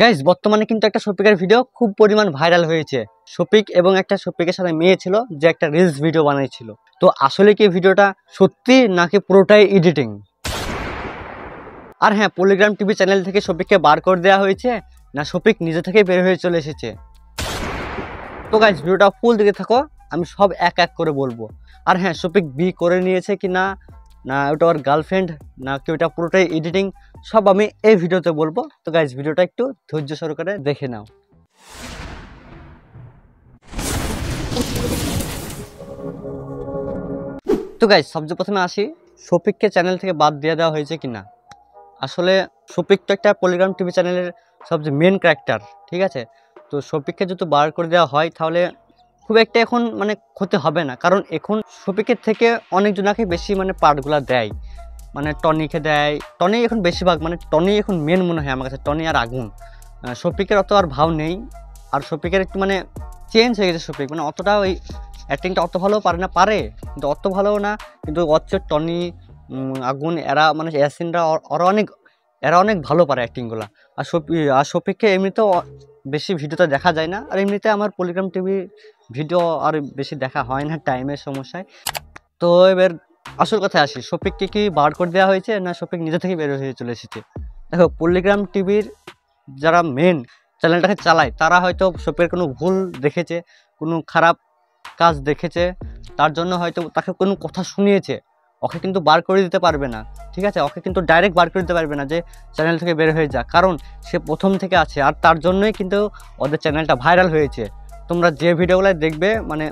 Guys বর্তমানে কিন্তু একটা শফিকের ভিডিও খুব পরিমাণ ভাইরাল হয়েছে। শফিক এবং একটা শফিকের সাথে মেয়ে ছিল যে একটা রিলস ভিডিও বানিয়েছিল। তো আসলে কি ভিডিওটা সত্যি নাকি পুরোটাই এডিটিং? আর হ্যাঁ, পলিগ্রাম টিভি চ্যানেল থেকে শফিককে বার করে দেওয়া হয়েছে না শফিক নিজে থেকে বের হয়ে চলে এসেছে? তো গাইজ ভিডিওটা ফুল দিকে থাকো, আমি সব এক এক করে বলবো। আর হ্যাঁ, শফিক বি করে নিয়েছে কি না, না ওটা ওর গার্লফ্রেন্ড, না কি ওটা পুরোটাই এডিটিং, সব আমি এই ভিডিওতে বলবো। তো গাইজ ভিডিওটা একটু ধৈর্য সহকারে দেখে নাও। তো গাইজ সবচেয়ে প্রথমে আসি, শফিককে চ্যানেল থেকে বাদ দিয়ে দেওয়া হয়েছে কিনা। আসলে শফিক তো একটা পলিগ্রাম টিভি চ্যানেলের সবচেয়ে মেন ক্যারেক্টার, ঠিক আছে? তো শফিককে যদি বার করে দেওয়া হয় তাহলে খুব একটা এখন মানে ক্ষতি হবে না, কারণ এখন শফিকের থেকে অনেকজনাকে বেশি মানে পার্টগুলো দেয়, মানে টনিকে দেয়। টনি এখন বেশিরভাগ, মানে টনি এখন মেন মনে হয় আমার কাছে, টনি আর আগুন। শফিকের অত আর ভাও নেই, আর শফিকের একটু মানে চেঞ্জ হয়ে গেছে। শফিক মানে অতটা ওই অ্যাক্টিংটা অত ভালো পারে না, পারে কিন্তু অত ভালো না। কিন্তু হচ্ছে টনি, আগুন, এরা মানে ইয়াসিনরা এরা অনেক ভালো পারে অ্যাক্টিংগুলো। আর শফিককে এমনিতেও বেশি ভিডিওতে দেখা যায় না, আর এমনিতে আমার পলিগ্রাম টিভি ভিডিও আর বেশি দেখা হয় না টাইমের সমস্যায়। তো এবার আসল কথায় আসি, শফিককে কি বার করে দেওয়া হয়েছে না শফিক নিজে থেকে বের হয়ে চলে এসেছে? দেখো, পলিগ্রাম টিভির যারা মেন চ্যানেলটাকে চালায় তারা হয়তো শফিকের কোনো ভুল দেখেছে, কোনো খারাপ কাজ দেখেছে, তার জন্য হয়তো তাকে কোনো কথা শুনিয়েছে। ওকে কিন্তু বার করে দিতে পারবে না, ঠিক আছে? ওকে কিন্তু ডাইরেক্ট বার করে দিতে পারবে না যে চ্যানেল থেকে বের হয়ে যা, কারণ সে প্রথম থেকে আছে, আর তার জন্যই কিন্তু ওদের চ্যানেলটা ভাইরাল হয়েছে। তোমরা যে ভিডিওগুলো দেখবে, মানে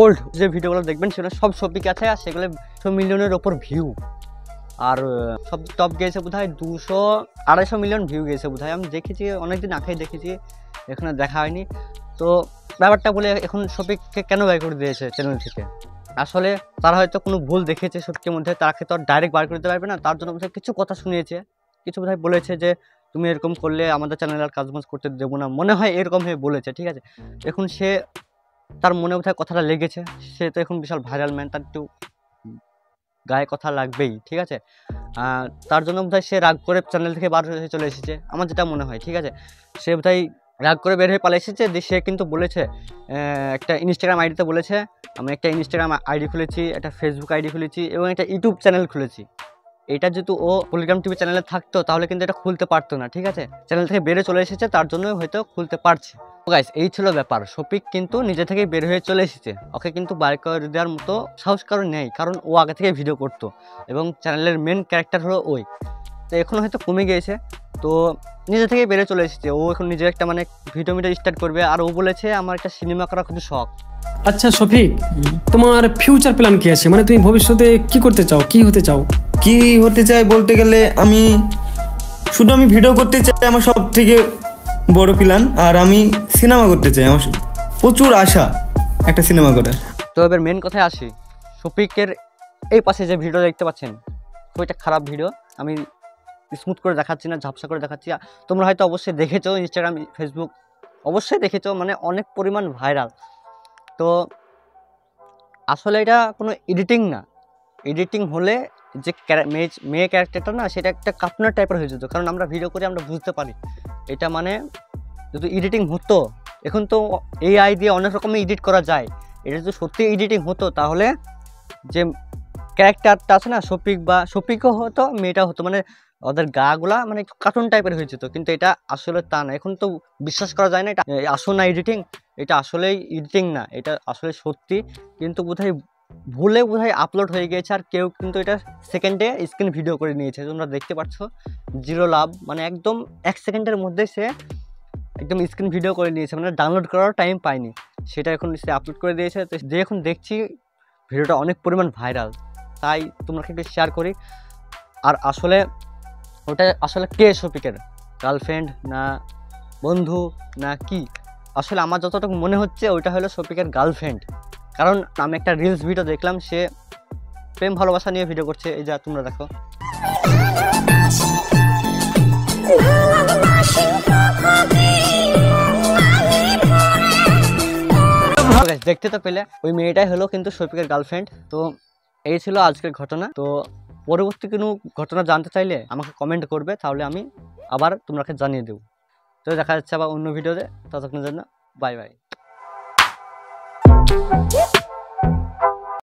ওল্ড যে ভিডিওগুলো দেখবেন, সেগুলো সব শফিক আছে, আর সেগুলো 100 মিলিয়নের ওপর ভিউ। আর সব টপ গিয়েছে বোধ হয় 200-250 মিলিয়ন ভিউ গিয়েছে বোধ হয়। আমি দেখেছি অনেকদিন আগেই দেখেছি, এখানে দেখা হয়নি। তো ব্যাপারটা বলে, এখন শফিককে কেন বার করে দিয়েছে চ্যানেল থেকে? আসলে তারা হয়তো কোনো ভুল দেখেছে শফিকের মধ্যে, তাকে তো আর ডাইরেক্ট বার করে দিতে পারবে না, তার জন্য বোধহয় কিছু কথা শুনিয়েছে, কিছু বোধহয় বলেছে যে তুমি এরকম করলে আমাদের চ্যানেল আর কাজ করতে দেবো না, মনে হয় এরকম হয়ে বলেছে, ঠিক আছে? এখন সে, তার মনে বোধহয় কথাটা লেগেছে, সে তো এখন বিশাল ভাইরাল ম্যান, তার একটু গায়ে কথা লাগবেই, ঠিক আছে? তার জন্য বোধহয় সে রাগ করে চ্যানেল থেকে বার হয়ে চলে এসেছে, আমার যেটা মনে হয়, ঠিক আছে? সে বোধহয় রাগ করে বের হয়ে পালিয়ে এসেছে। সে কিন্তু বলেছে একটা ইনস্টাগ্রাম আইডিতে বলেছে, আমি একটা ইনস্টাগ্রাম আইডি খুলেছি, একটা ফেসবুক আইডি খুলেছি এবং একটা ইউটিউব চ্যানেল খুলেছি। এটা যেহেতু ও পলিগ্রাম টিভি চ্যানেলে থাকতো তাহলে কিন্তু এটা খুলতে পারতো না, ঠিক আছে? চ্যানেল থেকে বেরে চলে এসেছে, তার জন্যই হয়তো খুলতে পারছে। গাইস, এই ছিল ব্যাপার। শফিক কিন্তু নিজে থেকে বের হয়ে চলে এসেছে, ওকে কিন্তু বার করে দেওয়ার মতো সাহস কারণ নেই, কারণ ও আগে থেকে ভিডিও করতো এবং চ্যানেলের মেন ক্যারেক্টার হলো ওই। তো এখন হয়তো কমে গিয়েছে, তো নিজে থেকে বেরিয়ে চলে এসেছে। ও এখন নিজের একটা মানে ভিডিও স্টার্ট করবে, আর ও বলেছে আমার একটা সিনেমা করা খুব শখ। আচ্ছা শফিক, তোমার ফিউচার প্ল্যান কি আছে? মানে তুমি ভবিষ্যতে কি করতে চাও, কি হতে চাও? কি হতে চাই বলতে গেলে আমি ভিডিও করতে চাই, আমার সব থেকে বড় প্ল্যান। আর আমি সিনেমা করতে চাই, আমার প্রচুর আশা একটা সিনেমা করার। তো এবার মেন কথায় আসি, শফিকের এই পাশে যে ভিডিও দেখতে পাচ্ছেন, খুব একটা খারাপ ভিডিও, আমি স্মুথ করে দেখাচ্ছি না, ঝাপসা করে দেখাচ্ছি। তোমরা হয়তো অবশ্যই দেখেছো, ইনস্টাগ্রাম ফেসবুক অবশ্যই দেখেছো, মানে অনেক পরিমাণ ভাইরাল। তো আসলে এটা কোনো এডিটিং না। এডিটিং হলে যে মেয়ে ক্যারেক্টারটা না, সেটা একটা কার্টুনের টাইপের হয়ে যেত, কারণ আমরা ভিডিও করে আমরা বুঝতে পারি এটা মানে যদি এডিটিং হতো। এখন তো এআই দিয়ে অনেক রকমের এডিট করা যায়, এটা যদি সত্যি এডিটিং হতো তাহলে যে ক্যারেক্টারটা আছে না, শফিকও হতো, মেয়েটা হতো, মানে ওদের গাগুলা মানে কার্টুন টাইপের হয়ে যেত। কিন্তু এটা আসলে তা না, এখন তো বিশ্বাস করা যায় না এটা আসল না এডিটিং। এটা আসলেই এডিটিং না, এটা আসলে সত্যি। কিন্তু বোধহয় বোধহয় আপলোড হয়ে গিয়েছে, আর কেউ কিন্তু এটা সেকেন্ডে স্ক্রিন ভিডিও করে নিয়েছে। তোমরা দেখতে পাচ্ছ, জিরো লাভ, মানে একদম 1 সেকেন্ডের মধ্যে সে একদম স্ক্রিন ভিডিও করে নিয়েছে, মানে ডাউনলোড করার টাইম পায়নি, সেটা এখন সে আপলোড করে দিয়েছে। তো যে এখন দেখছি ভিডিওটা অনেক পরিমাণ ভাইরাল, তাই তোমাকে একটু শেয়ার করি। আর আসলে ওটা আসলে কে, শফিকের গার্লফ্রেন্ড না বন্ধু না কি? আসলে আমার যতটুকু মনে হচ্ছে ওইটা হলো শফিকের গার্লফ্রেন্ড, কারণ আমি একটা রিলস ভিডিও দেখলাম, সে প্রেম ভালোবাসা নিয়ে ভিডিও করছে। এই যা তোমরা দেখো, দেখতে তো পেলে, ওই মেয়েটাই হলো কিন্তু শফিকের গার্লফ্রেন্ড। তো এই ছিল আজকের ঘটনা। তো পরবর্তী কোনো ঘটনা জানতে চাইলে আমাকে কমেন্ট করবে, তাহলে আমি আবার তোমাকে জানিয়ে দেবো। তো দেখা যাচ্ছে আবার অন্য ভিডিওতে, ততক্ষণের জন্য বাই বাই।